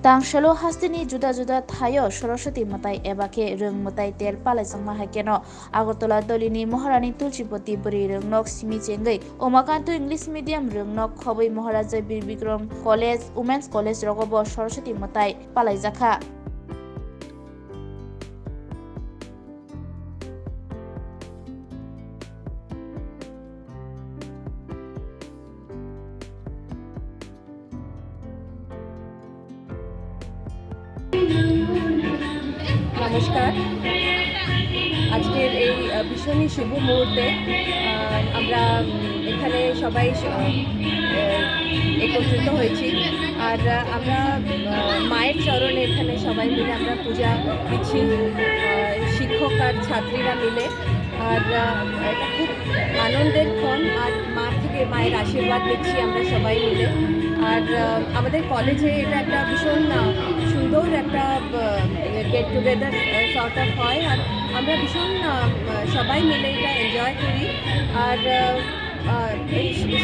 Tangshalo hastini juda juda thayo Saraswati matai ebake rung matai tel palaisang mahakeno Agartala dolini Maharani Tulsipoti buri rungnok simi chengai Omakantu English medium rungnok khoboi Maharaja Bir Bikram College Women's College rogobo Saraswati matai palaijaka নমস্কার। আজকের এই ভীষণই শুভ মুহূর্তে আমরা এখানে সবাই একত্রিত হয়েছি আর আমরা মায়ের চরণে এখানে সবাই মিলে আমরা পূজা দিচ্ছি শিক্ষক আর ছাত্রীরা মিলে। আর এটা খুব আনন্দের ক্ষণ আর মায়ের আশীর্বাদ দিচ্ছি আমরা সবাই মিলে। আর আমাদের কলেজে এটা একটা ভীষণ সুন্দর একটা গেট টুগেদার সর্ট অফ হয় আর আমরা ভীষণ সবাই মিলে এটা এনজয় করি। আর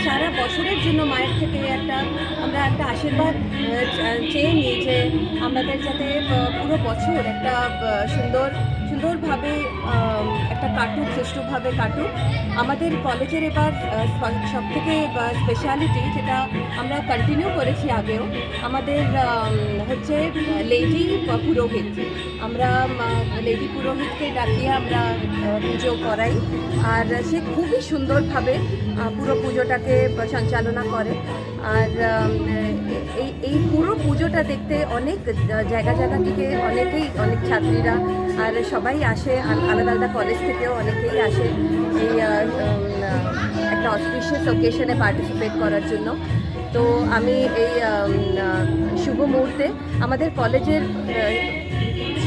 সারা বছরের জন্য মায়ের থেকে আমরা একটা আশীর্বাদ চেয়ে নিই যে আমাদের যাতে পুরো বছর একটা সুন্দরভাবে একটা কাটুক, সুষ্ঠুভাবে কাটুক। আমাদের কলেজের এবার সবথেকে স্পেশালিটি যেটা আমরা কন্টিনিউ করেছি আগেও, আমাদের হচ্ছে লেডি পুরোহিত। আমরা লেডি পুরোহিতকে ডাকিয়ে আমরা পুজো করাই আর সে খুবই সুন্দরভাবে পুরো পুজোটাকে সঞ্চালনা করে। আর এই পুরো পুজোটা দেখতে অনেক জায়গা থেকে অনেক ছাত্রীরা আর সবাই আসে, আলাদা আলাদা কলেজ থেকেও অনেকেই আসে এই একটা অসপিশিয়াস ওকেশনে পার্টিসিপেট করার জন্য। তো আমি এই শুভ মুহূর্তে আমাদের কলেজের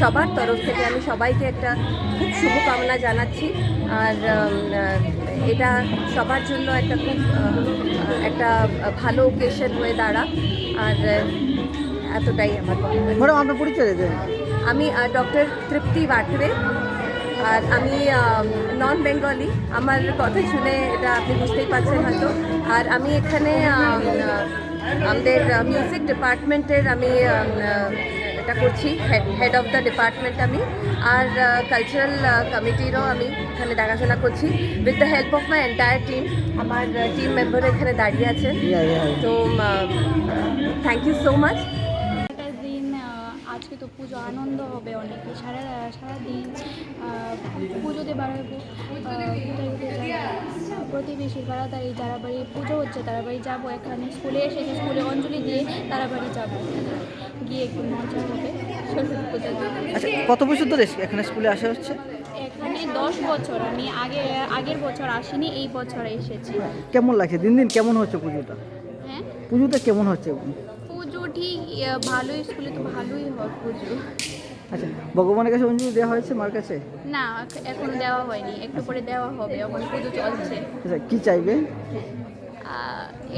সবার তরফ থেকে আমি সবাইকে একটা খুব শুভকামনা জানাচ্ছি। আর এটা সবার জন্য একটা ভালো ওকেশন হয়ে দাঁড়াক। আর এতটাই আমার ম্যাডাম, আপনার পরিচয় দেবেন? আমি ডক্টর তৃপ্তি বাটরে আর আমি নন বেঙ্গলি। আমার কথা শুনে এটা আপনি বুঝতেই পারছেন হয়তো। আর আমি এখানে আমাদের মিউজিক ডিপার্টমেন্টের আমি এটা করছি, হেড অফ দ্য ডিপার্টমেন্ট আমি। আর কালচারাল কমিটিরও আমি এখানে দেখাশোনা করছি with the help of my entire team. আমার টিম মেম্বার এখানে দাঁড়িয়ে আছেন। তো থ্যাংক ইউ সো মাচ। আজকে তো পুজো আনন্দ হবে অনেক, সারাদিন পুজোতে বেড়াবো, প্রতিবেশী তাড়াতাড়ি যারা বাড়ি পুজো হচ্ছে তারা বাড়ি যাবো। এখানে স্কুলে এসেছে, স্কুলে অঞ্জলি দিয়ে তারা বাড়ি যাবো, গিয়ে একটু মজা হবে সরস্বতী পূজা। আচ্ছা, কত বছর ধরে এখানে স্কুলে আসা হচ্ছে? এখানে 10 বছর। আমি আগের বছর আসিনি, এই বছর এসেছি। কেমন লাগছে দিন দিন? কেমন হচ্ছে পুজোটা? হ্যাঁ, পুজোটা কেমন হচ্ছে? পুজো ঠিক ভালোই, স্কুলে তো ভালোই হয় পুজো। আচ্ছা, ভগবানের কাছে অঞ্জলি দেওয়া হয়েছে মার কাছে? না, এখন দেওয়া হয়নি, একটু পরে দেওয়া হবে, এখন পুজো চলছে। আচ্ছা, কি চাইবে?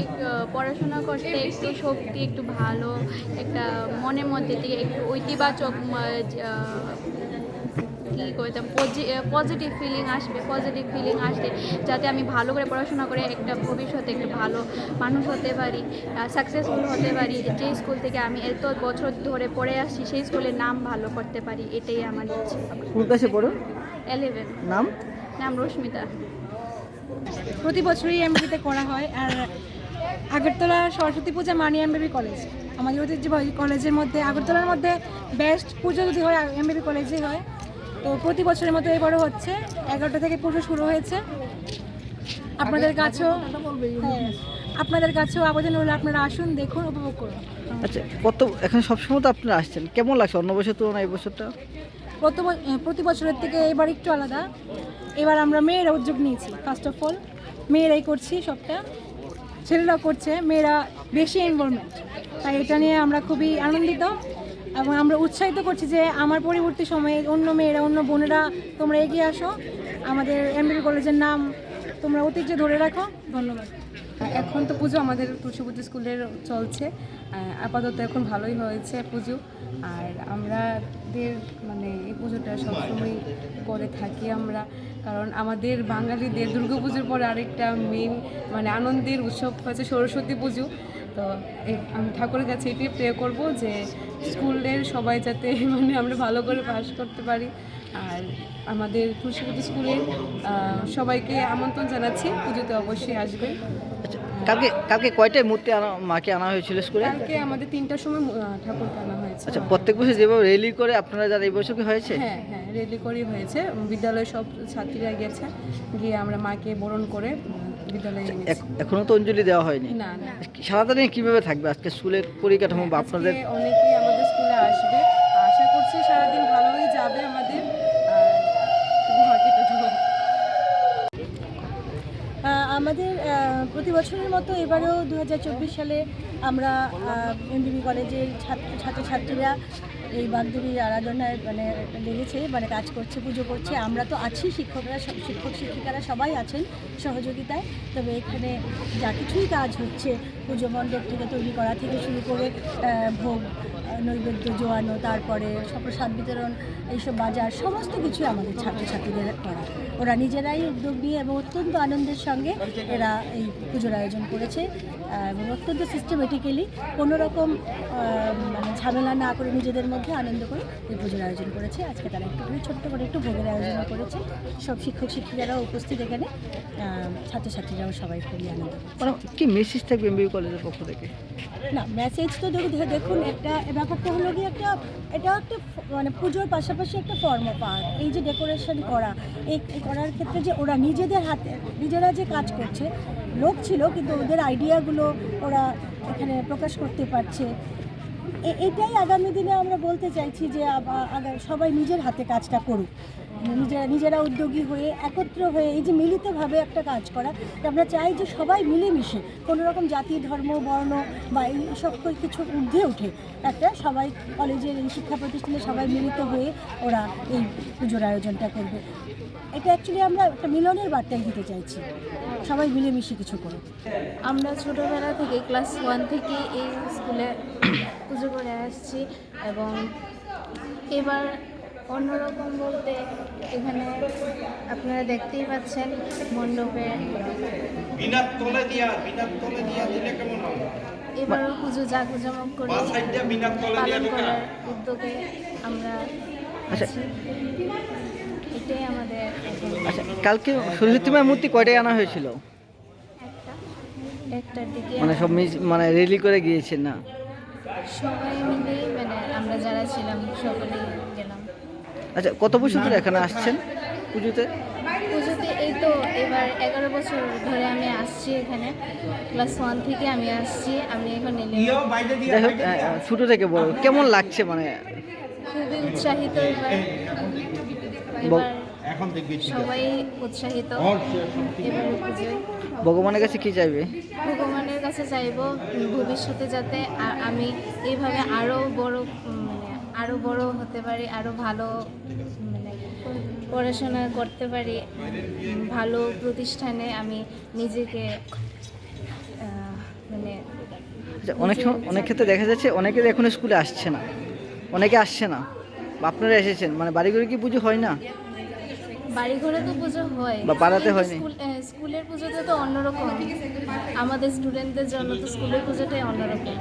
একটু পড়াশোনা করতে একটু শক্তি, একটু ভালো একটা মনের মধ্যে থেকে একটু ইতিবাচক কী করতাম পজিটিভ ফিলিং আসবে, যাতে আমি ভালো করে পড়াশোনা করে একটা ভবিষ্যতে একটা ভালো মানুষ হতে পারি, সাকসেসফুল হতে পারি। যে স্কুল থেকে আমি এত বছর ধরে পড়ে আসছি সেই স্কুলের নাম ভালো করতে পারি, এটাই আমার ইচ্ছে। কোন ক্লাসে পড়ো? 11। নাম রশ্মিতা। প্রতি বছরই এমবিবিতে করা হয়। আর আগরতলা সরস্বতী পূজা মানি এমবিবি কলেজ আমাদের ঐতিহ্যবাহী কলেজের মধ্যে, আগরতলার মধ্যে বেস্ট পুজো যদি হয় এমবিবি কলেজেই হয়। তো প্রতি বছরের মতো এবারও হচ্ছে, 11টা থেকে পুজো শুরু হয়েছে। আপনাদের কাছেও আবেদন হলে আপনারা আসুন, দেখুন, উপভোগ করুন। আচ্ছা, এখানে সবসময় তো আপনারা আসছেন, কেমন লাগছে অন্য বছর তুলনায় এই বছরটা? প্রতি বছরের থেকে এবার একটু আলাদা। এবার আমরা মেয়েরা উদ্যোগ নিয়েছি, ফার্স্ট অফ অল মেয়েরাই করছি সবটা, ছেলেরাও করছে, মেয়েরা বেশি ইনভলভমেন্ট, তাই এটা নিয়ে আমরা খুবই আনন্দিত এবং আমরা উৎসাহিত করছি যে আমার পরবর্তী সময়ে অন্য মেয়েরা, অন্য বোনেরা তোমরা এগিয়ে আসো, আমাদের এমবিবি কলেজের নাম তোমরা ঐতিহ্য ধরে রাখো। ধন্যবাদ। এখন তো পুজো আমাদের তুলসীপতি স্কুলের চলছে, আপাতত এখন ভালোই হয়েছে পুজো। আর আমাদের এই পুজোটা সবসময় করে থাকি আমরা, কারণ আমাদের বাঙালিদের দুর্গাপুজোর পরে আরেকটা মেন আনন্দের উৎসব হচ্ছে সরস্বতী পুজো। তো আমি ঠাকুরের কাছে এটাই প্রে করব যে স্কুলের সবাই যাতে মানে আমরা ভালো করে পাস করতে পারি। আর আমাদের তুলসীপতি স্কুলের সবাইকে আমন্ত্রণ জানাচ্ছি, পুজোতে অবশ্যই আসবেন। আচ্ছা, কালকে কয়টায় মূর্তি মাকে আনা হয়েছিল স্কুলে? কালকে আমাদের 3টার সময় ঠাকুরকে আনা হয়েছে। আচ্ছা, প্রত্যেক বছর যেভাবে র্যালি করে আপনারা যারা এই বছর কি হয়েছে? হ্যাঁ হ্যাঁ, রেলি করেই হয়েছে। বিদ্যালয়ের সব ছাত্রীরা গেছে, গিয়ে আমরা মাকে বরণ করে বিদ্যালয়ে এনেছি। এখনো তো অঞ্জলি দেওয়া হয়নি। না না, সারাদিনে কিভাবে থাকবে আজকে স্কুলের পরিকাঠামো বা আপনাদের? আজকে অনেকেই আমাদের স্কুলে আসবে, আশা করছি সারাদিন ভালোই যাবে আমাদের। আর মার্কেটে যাবো। আমাদের প্রতি বছরের মতো এবারেও 2024 সালে আমরা এমবিবি কলেজের ছাত্রছাত্রীরা এই বাগদেবীর আরাধনায় লেগেছে, কাজ করছে, পুজো করছে। আমরা তো আছি, শিক্ষক শিক্ষিকারা সবাই আছেন সহযোগিতায়। তবে এখানে যা কিছুই কাজ হচ্ছে, পুজো মণ্ডপ থেকে তৈরি করা থেকে শুরু করে ভোগ নৈবেদ্য জোয়ানো, তারপরে প্রসাদ বিতরণ, এইসব বাজার, সমস্ত কিছুই আমাদের ছাত্রছাত্রীদের করা। ওরা নিজেরাই উদ্যোগ নিয়ে এবং অত্যন্ত আনন্দের সঙ্গে এরা এই পুজোর আয়োজন করেছে এবং অত্যন্ত সিস্টেমেটিক্যালি কোনো রকম ঝামেলা না করে নিজেদের মধ্যে আনন্দ করে এই পুজোর আয়োজন করেছে। আজকে তারা একটুখানি ছোট্ট করে একটু ভোগের আয়োজন করেছে। সব শিক্ষক শিক্ষিকারাও উপস্থিত এখানে, ছাত্রছাত্রীরাও সবাই খুবই আনন্দ। কি মেসেজ থাকবে এমবিবি কলেজের পক্ষ থেকে? না, মেসেজ তো দেখুন, ব্যাপারটা হলো কি, এটা একটা পুজোর পাশাপাশি একটা ফর্ম অফ আর্ট। এই যে ডেকোরেশন করা, এই করার ক্ষেত্রে যে ওরা নিজেদের হাতে নিজেরা যে কাজ করছে, লোক ছিল কিন্তু ওদের আইডিয়াগুলো ওরা এখানে প্রকাশ করতে পারছে। এটাই আগামী দিনে আমরা বলতে চাইছি যে সবাই নিজের হাতে কাজটা করুক, নিজেরা উদ্যোগী হয়ে একত্র হয়ে এই যে মিলিতভাবে একটা কাজ করা। আমরা চাই যে সবাই মিলেমিশে, কোনো রকম জাতি ধর্ম বর্ণ বা এই সব কিছু ঊর্ধ্বে উঠে একটা সবাই কলেজের এই শিক্ষা প্রতিষ্ঠানে সবাই মিলিত হয়ে ওরা এই পুজোর আয়োজনটা করবে। এটা অ্যাকচুয়ালি আমরা একটা মিলনের বার্তাই দিতে চাইছি, সবাই মিলেমিশে কিছু করুক। আমরা ছোটোবেলা থেকে ক্লাস 1 থেকে এই স্কুলে পুজো করে আসছি এবং এবার অন্যরকম বলতে এখানে আপনারা দেখতেই পাচ্ছেন মণ্ডপে এবারও পুজো জাঁকজমক করে পালন করার উদ্যোগে আমরা আছি। এটাই আমাদের আচ্ছা, কালকে সরস্বতী মায়ের মূর্তি কয়টায় আনা হয়েছিল? একটার দিকে সব রেলি করে গিয়েছে না? সবাই মিলেই আমরা যারা ছিলাম সকলেই গেলাম। আচ্ছা, কত বছর ধরে এখানে আসছেন পুজোতে? পুজোতে এই তো এবার 11 বছর ধরে আমি আসছি এখানে, ক্লাস 1 থেকে আমি আসছি। আমি এখন যাই হোক, ছোটো থেকে বড় কেমন লাগছে? খুবই উৎসাহিত এবার সবাই উৎসাহিত এবার পুজোয়। ভগবানের কাছে কি চাইবে? ভগবানের কাছে চাইবো ভবিষ্যতে যাতে আমি এইভাবে আরো বড় হতে পারি, আরো ভালো পড়াশোনা করতে পারি, ভালো প্রতিষ্ঠানে আমি নিজেকে অনেক ক্ষেত্রে দেখা যাচ্ছে অনেকে এখন স্কুলে আসছে না, অনেকে আসছে না, বা আপনারা এসেছেন, বাড়িঘরে কি পুজো হয় না? বাড়িঘরে তো পুজো হয় বা পাড়াতে হয়নি? স্কুলের পুজোতে তো অন্যরকম, আমাদের স্টুডেন্টদের জন্য তো স্কুলের পুজোটাই অন্যরকম।